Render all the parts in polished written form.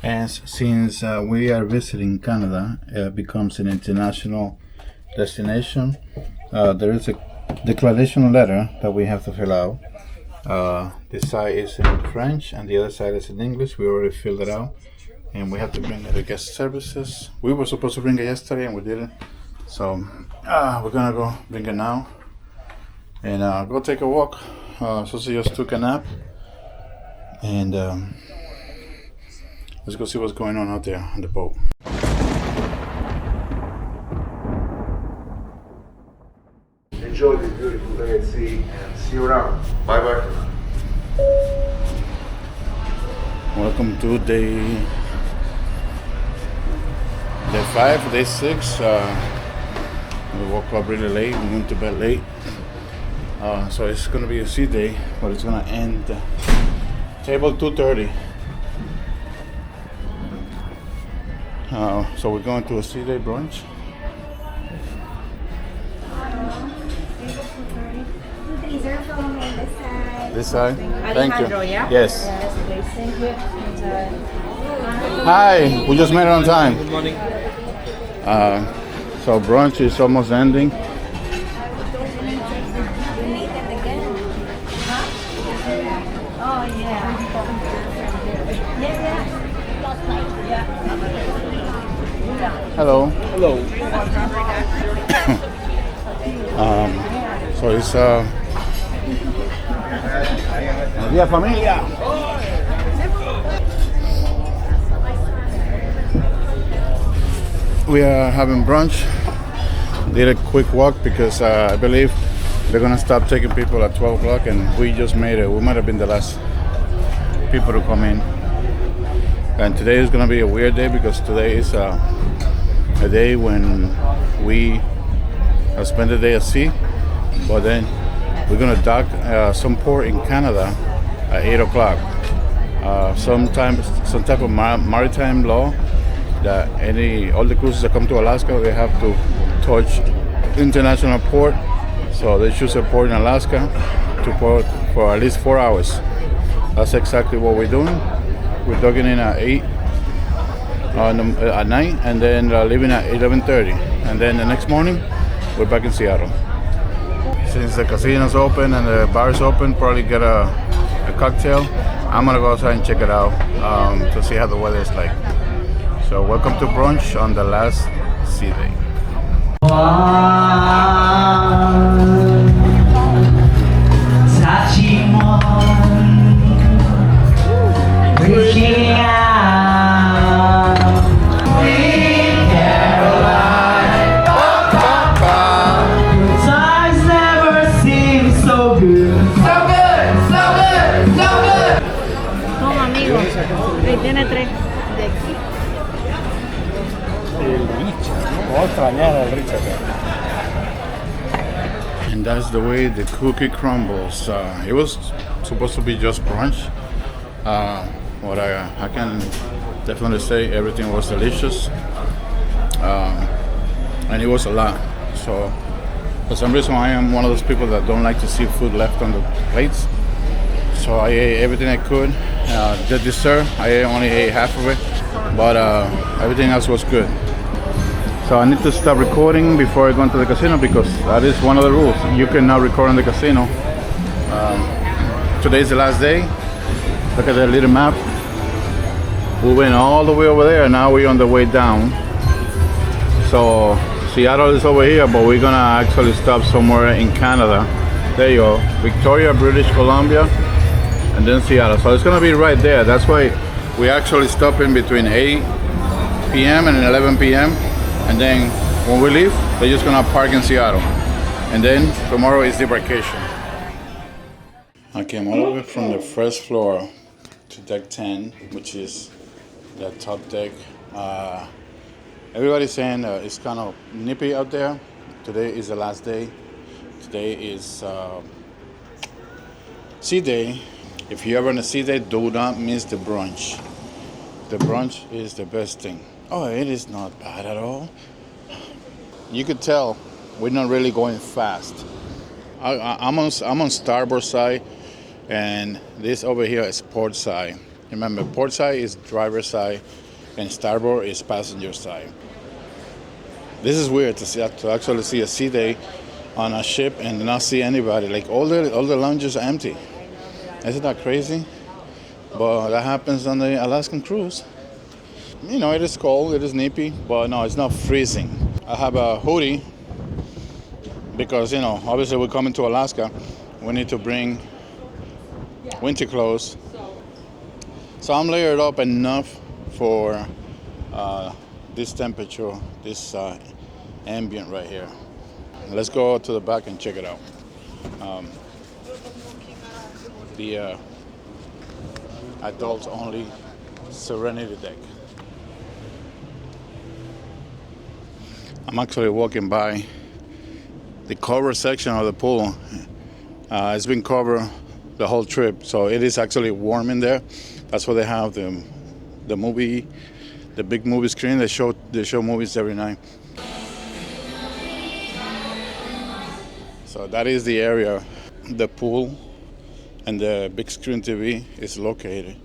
And since we are visiting Canada, it becomes an international destination. There is a declaration letter that we have to fill out. This side is in French and the other side is in English. We already filled it out. And we have to bring it to guest services. We were supposed to bring it yesterday and we didn't. So we're gonna go bring it now and go take a walk. Susie just took a nap. And let's go see what's going on out there on the boat. Enjoy this beautiful day at sea and see you around. Bye bye. Welcome to day 5, day 6. We woke up really late, we went to bed late. So it's gonna be a sea day, but it's gonna end table 2:30. So we're going to a sea day brunch. This side? Thank you. Yeah? Yes. Yes, please. Thank you. Hi, we just made it on time. Good morning. So brunch is almost ending. Oh, yeah. Hello. Hello. So it's Dia familia. We are having brunch. Did a quick walk because I believe they're gonna stop taking people at 12 o'clock, and we just made it. We might have been the last people to come in. And today is gonna be a weird day because today is a day when we spend the day at sea, but then we're gonna dock some port in Canada at 8 o'clock. Some type of maritime law that all the cruises that come to Alaska, they have to touch international port. So they choose a port in Alaska to port for at least 4 hours. That's exactly what we're doing. We're docking in at 8 at night, and then leaving at 11:30, and then the next morning we're back in Seattle. Since the casino's open and the bar's open, probably get a cocktail. I'm gonna go outside and check it out to see how the weather is like. So welcome to brunch on the last sea day. Toma, amigo. Ahí tiene 3 de aquí. And that's the way the cookie crumbles. It was supposed to be just brunch. What I can definitely say, everything was delicious. And it was a lot. So for some reason I am one of those people that don't like to see food left on the plates. So I ate everything I could. The dessert, I only ate half of it, but everything else was good. So I need to stop recording before I go into the casino because that is one of the rules. You cannot record in the casino. Today's the last day. Look at that little map. We went all the way over there. Now we're on the way down. So Seattle is over here, but we're gonna actually stop somewhere in Canada. There you go, Victoria, British Columbia, and then Seattle. So it's gonna be right there. That's why we actually stop in between 8 p.m. and 11 p.m. And then when we leave, they're just gonna park in Seattle. And then tomorrow is the vacation. I came all the way from the first floor to deck 10, which is the top deck. Everybody's saying it's kind of nippy out there. Today is the last day. Today is sea day. If you're ever on a sea day, do not miss the brunch. The brunch is the best thing. Oh, it is not bad at all. You could tell we're not really going fast. I'm on starboard side, and this over here is port side. Remember, port side is driver's side, and starboard is passenger side. This is weird to actually see a sea day on a ship and not see anybody. Like all the lounges are empty. Isn't that crazy? But that happens on the Alaskan cruise. You know, it is cold, it is nippy, but no, it's not freezing. I have a hoodie because, you know, obviously we're coming to Alaska. We need to bring winter clothes. So I'm layered up enough for this temperature, this ambient right here. Let's go to the back and check it out. The adults only Serenity deck. I'm actually walking by the cover section of the pool. It's been covered the whole trip, so it is actually warm in there. That's why they have the big movie screen. They show movies every night. So that is the area the pool and the big screen TV is located.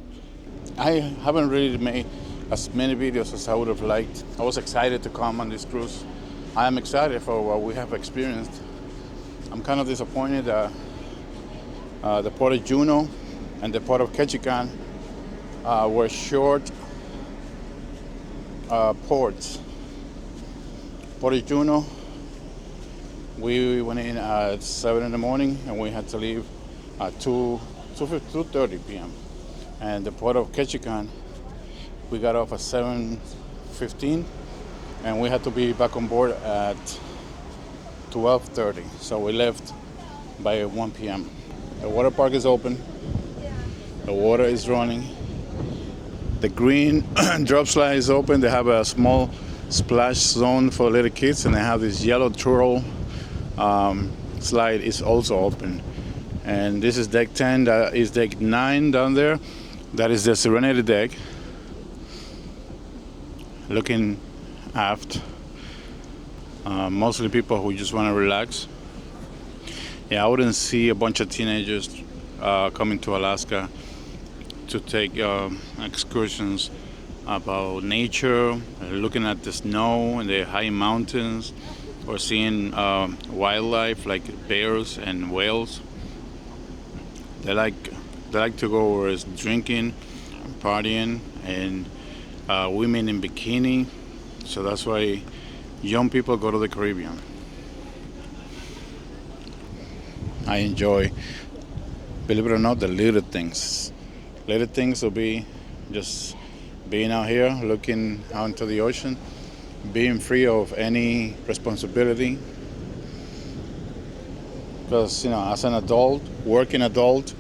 I haven't really made as many videos as I would have liked. I was excited to come on this cruise. I am excited for what we have experienced. I'm kind of disappointed that the port of Juneau and the port of Ketchikan were short ports. Port of Juneau, we went in at 7 in the morning and we had to leave at 2:30 p.m. And the port of Ketchikan, we got off at 7:15 and we had to be back on board at 12:30. So we left by 1 p.m. The water park is open. The water is running. The green drop slide is open. They have a small splash zone for little kids, and they have this yellow twirl slide is also open. And this is deck 10. That is deck 9 down there. That is the Serenity deck. Looking aft. Mostly people who just want to relax. Yeah, I wouldn't see a bunch of teenagers coming to Alaska to take excursions about nature, looking at the snow and the high mountains, or seeing wildlife like bears and whales. They like to go where it's drinking, partying, and women in bikini. So that's why young people go to the Caribbean. I enjoy, believe it or not, the little things. Little things will be just being out here, looking out into the ocean, being free of any responsibility. Because, you know, as an adult, working adult,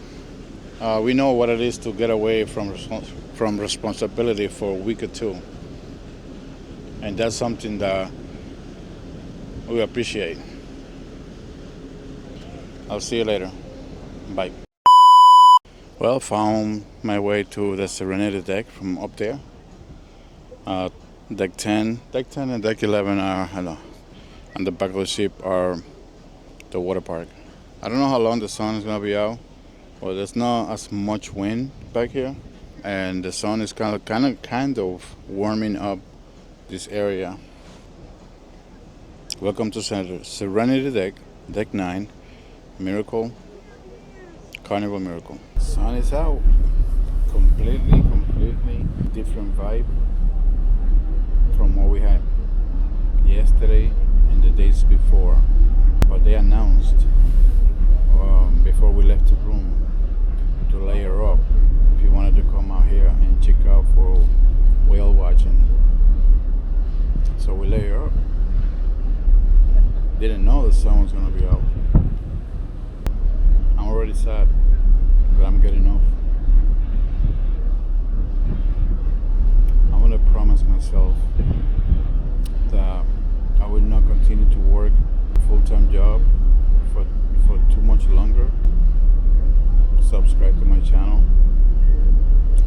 we know what it is to get away from responsibility for a week or two. And that's something that we appreciate. I'll see you later. Bye. Well, found my way to the Serenity deck from up there. Deck 10 and deck 11 are, on the back of the ship are the water park. I don't know how long the sun is gonna be out. Well, there's not as much wind back here, and the sun is kind of warming up this area. Welcome to Serenity deck, deck 9, Miracle, Carnival Miracle. Sun is out. Completely different vibe from what we had yesterday and the days before. But they announced before we left the room to layer up if you wanted to come out here and check out for whale watching. So we layer up. Didn't know the sun was gonna be out. I'm already sad, but I'm getting off. I'm gonna promise myself that I will not continue to work a full-time job for too much longer. Subscribe to my channel,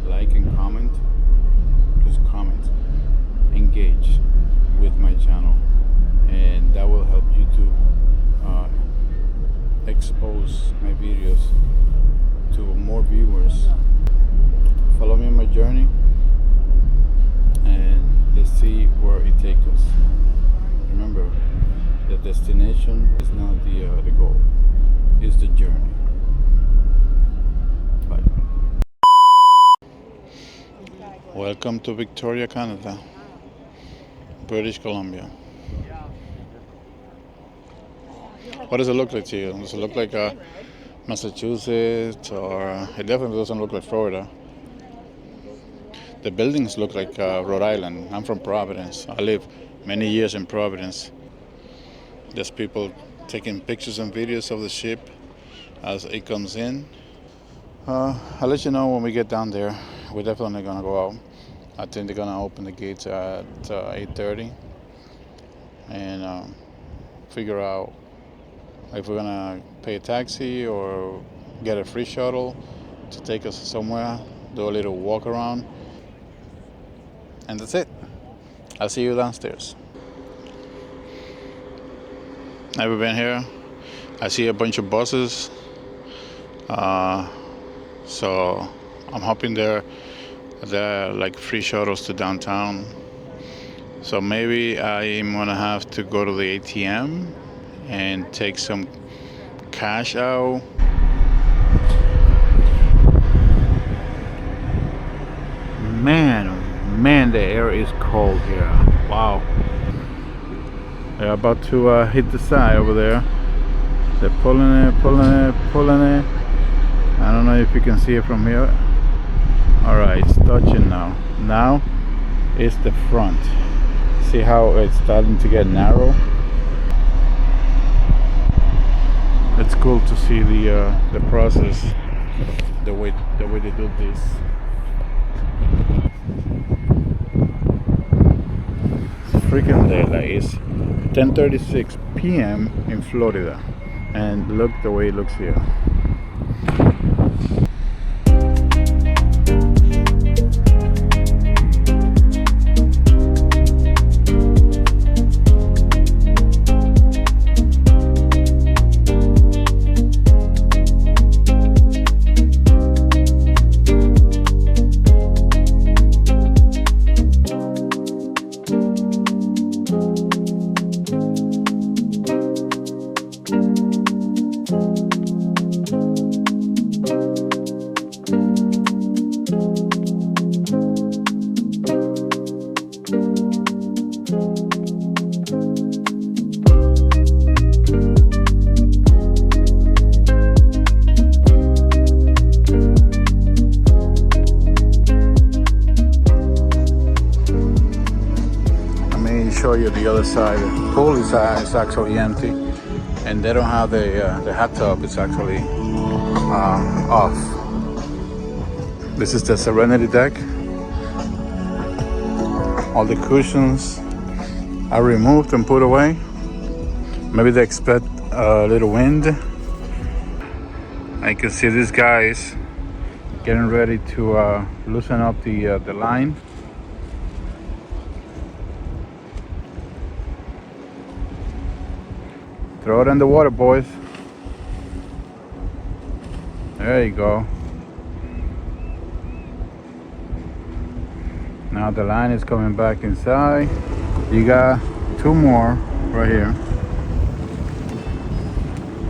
like and comment. Just comment, engage with my channel, and that will help you to expose my videos to more viewers. Follow me on my destination is not the goal. It's the journey. Bye. Welcome to Victoria, Canada, British Columbia. What does it look like to you? Does it look like Massachusetts, or it definitely doesn't look like Florida? The buildings look like Rhode Island. I'm from Providence. I lived many years in Providence. There's people taking pictures and videos of the ship as it comes in. I'll let you know when we get down there. We're definitely gonna go out. I think they're gonna open the gates at 8:30 and figure out if we're gonna pay a taxi or get a free shuttle to take us somewhere, do a little walk around, and that's it. I'll see you downstairs. Never been here. I see a bunch of buses, so I'm hoping there are like free shuttles to downtown. So maybe I'm gonna have to go to the ATM and take some cash out. Man, the air is cold here. Wow. They're about to hit the side over there. They're pulling it. I don't know if you can see it from here. Alright, it's touching now. Now it's the front. See how it's starting to get narrow? It's cool to see the process, the way they do this. It's freaking daylight. It's 10:36 p.m. in Florida, and look the way it looks here. Show you the other side. The pool is actually empty, and they don't have the hot tub. It's actually off. This is the Serenity deck. All the cushions are removed and put away. Maybe they expect a little wind. I can see these guys getting ready to loosen up the line. Throw it in the water, boys. There you go. Now the line is coming back inside. You got two more right here.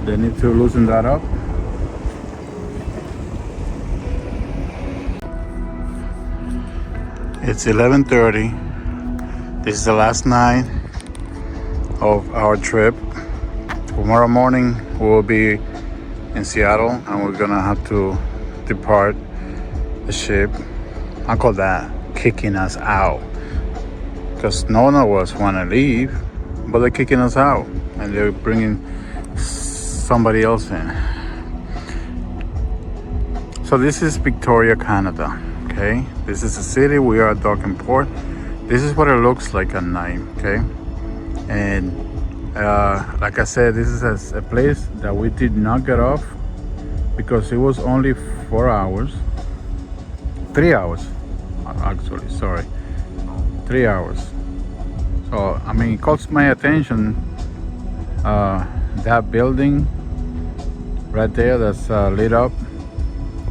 They need to loosen that up. It's 11:30. This is the last night of our trip. Tomorrow morning we'll be in Seattle, and we're gonna have to depart the ship. I call that kicking us out, because none of us want to leave, but they're kicking us out and they're bringing somebody else in. So this is Victoria, Canada. Okay, this is the city. We are at Docking Port. This is what it looks like at night. Okay, and like I said, this is a place that we did not get off because it was only 4 hours, 3 hours actually, sorry, 3 hours. So I mean, it caught my attention, that building right there that's lit up,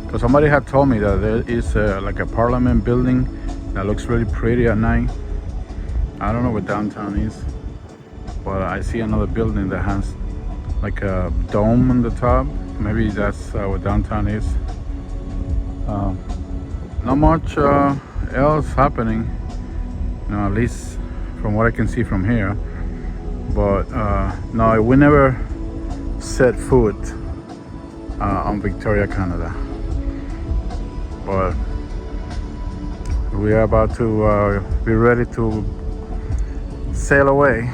because somebody had told me that there is like a parliament building that looks really pretty at night. I don't know what downtown is, but I see another building that has like a dome on the top. Maybe that's what downtown is. Not much else happening, at least from what I can see from here. But no, we never set foot on Victoria, Canada. But we are about to be ready to sail away.